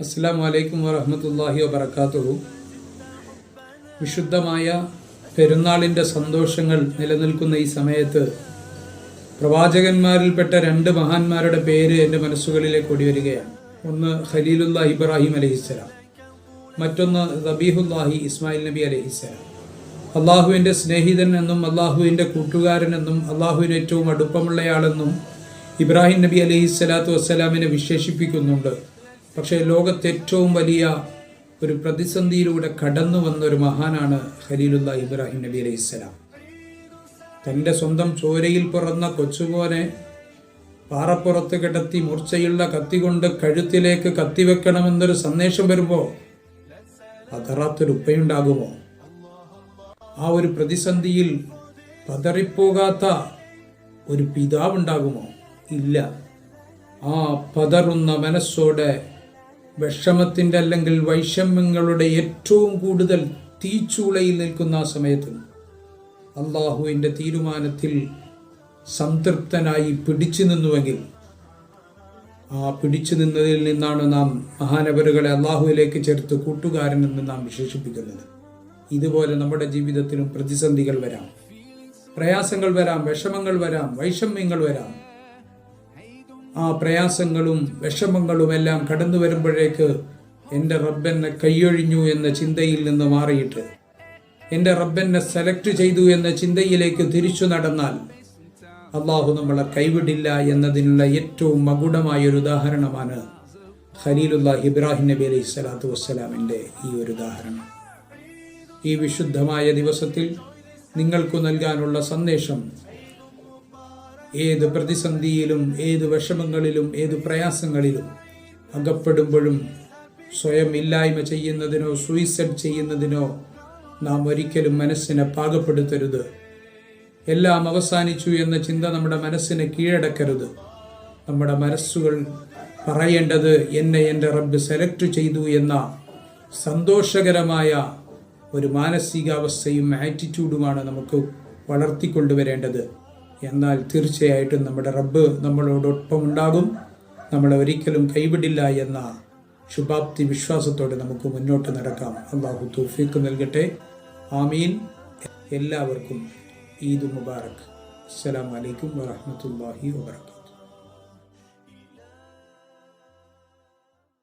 അസ്സലാമു അലൈക്കും വറഹ്മത്തുള്ളാഹി വബറകാതുഹു. വിശുദ്ധമായ പെരുന്നാളിൻ്റെ സന്തോഷങ്ങൾ നിലനിൽക്കുന്ന ഈ സമയത്ത് പ്രവാചകന്മാരിൽപ്പെട്ട രണ്ട് മഹാന്മാരുടെ പേര് എൻ്റെ മനസ്സുകളിലേക്ക് ഓടിവരികയാണ്. ഒന്ന് ഖലീലുല്ലാഹി ഇബ്രാഹിം അലൈഹിസ്സലാം, മറ്റൊന്ന് ദബീഹുല്ലാഹി ഇസ്മായിൽ നബി അലൈഹിസ്സലാം. അള്ളാഹുവിൻ്റെ സ്നേഹിതൻ എന്നും അള്ളാഹുവിൻ്റെ കൂട്ടുകാരനെന്നും അള്ളാഹുവിന് ഏറ്റവും അടുപ്പമുള്ളയാളെന്നും ഇബ്രാഹിം നബി അലൈഹിസ്സലാത്തു വസ്സലാമിനെ വിശേഷിപ്പിക്കുന്നുണ്ട്. പക്ഷേ ലോകത്തെ ഏറ്റവും വലിയ ഒരു പ്രതിസന്ധിയിലൂടെ കടന്നു വന്ന ഒരു മഹാനാണ് ഖലീലുല്ലാഹി ഇബ്രാഹിം നബി അലൈഹിസ്സലാം. തൻ്റെ സ്വന്തം ചോരയിൽ പിറന്ന കൊച്ചുമോനെ പാറപ്പുറത്ത് കിടത്തി മൂർച്ചയുള്ള കത്തി കൊണ്ട് കഴുത്തിലേക്ക് കത്തിവെക്കണമെന്നൊരു സന്ദേശം വരുമ്പോൾ പതറാത്തൊരു ഉപ്പയുണ്ടാകുമോ? ആ ഒരു പ്രതിസന്ധിയിൽ പതറിപ്പോകാത്ത ഒരു പിതാവുണ്ടാകുമോ? ഇല്ല. ആ പതറുന്ന മനസ്സോടെ വിഷമത്തിൻ്റെ അല്ലെങ്കിൽ വൈഷമ്യങ്ങളുടെ ഏറ്റവും കൂടുതൽ തീച്ചൂളയിൽ നിൽക്കുന്ന ആ സമയത്ത് അള്ളാഹുവിൻ്റെ തീരുമാനത്തിൽ സംതൃപ്തനായി പിടിച്ചു നിന്നുവെങ്കിൽ, ആ പിടിച്ചു നിന്നതിൽ നിന്നാണ് നാം മഹാനവരുകളെ അള്ളാഹുവിലേക്ക് ചേർത്ത് കൂട്ടുകാരനെന്ന് നാം വിശേഷിപ്പിക്കുന്നത്. ഇതുപോലെ നമ്മുടെ ജീവിതത്തിലും പ്രതിസന്ധികൾ വരാം, പ്രയാസങ്ങൾ വരാം, വിഷമങ്ങൾ വരാം, വൈഷമ്യങ്ങൾ വരാം. ആ പ്രയാസങ്ങളും വിഷമങ്ങളും എല്ലാം കടന്നു വരുമ്പോഴേക്ക് എൻ്റെ റബ്ബെന്നെ കൈയൊഴിഞ്ഞു എന്ന ചിന്തയിൽ നിന്ന് മാറിയിട്ട് എൻ്റെ റബ്ബെന്നെ സെലക്ട് ചെയ്തു എന്ന ചിന്തയിലേക്ക് തിരിച്ചു നടന്നാൽ അള്ളാഹു നമ്മളെ കൈവിടില്ല എന്നതിനുള്ള ഏറ്റവും മകുടമായൊരു ഉദാഹരണമാണ് ഖലീലുല്ലാഹി ഇബ്രാഹിം നബി അലൈഹി സ്വലാത്തു വസ്സലാമിൻ്റെ ഈ ഒരു ഉദാഹരണം. ഈ വിശുദ്ധമായ ദിവസത്തിൽ നിങ്ങൾക്ക് നൽകാനുള്ള സന്ദേശം, ഏത് പ്രതിസന്ധിയിലും ഏത് വിഷമങ്ങളിലും ഏത് പ്രയാസങ്ങളിലും അകപ്പെടുമ്പോഴും സ്വയം ഇല്ലായ്മ ചെയ്യുന്നതിനോ സൂയിസൈഡ് ചെയ്യുന്നതിനോ നാം ഒരിക്കലും മനസ്സിനെ പാകപ്പെടുത്തരുത്. എല്ലാം അവസാനിച്ചു എന്ന ചിന്ത നമ്മുടെ മനസ്സിനെ കീഴടക്കരുത്. നമ്മുടെ മനസ്സുകൾ പറയേണ്ടത് എന്നെ എൻ്റെ റബ്ബ് സെലക്ട് ചെയ്തു എന്ന സന്തോഷകരമായ ഒരു മാനസികാവസ്ഥയും ആറ്റിറ്റ്യൂഡുമാണ് നമുക്ക് വളർത്തിക്കൊണ്ടുവരേണ്ടത്. എന്നാൽ തീർച്ചയായിട്ടും നമ്മുടെ റബ്ബ് നമ്മളോടൊപ്പമുണ്ടാകും, നമ്മളെ ഒരിക്കലും കൈവിടില്ല എന്ന ശുഭാപ്തി വിശ്വാസത്തോടെ നമുക്ക് മുന്നോട്ട് നടക്കാം. അള്ളാഹു തൗഫീഖ് നൽകട്ടെ. ആമീൻ. എല്ലാവർക്കും ഈദ് മുബാറക്. അസ്സലാമു അലൈക്കും വറഹ്മത്തുള്ളാഹി വബറകാതുഹു.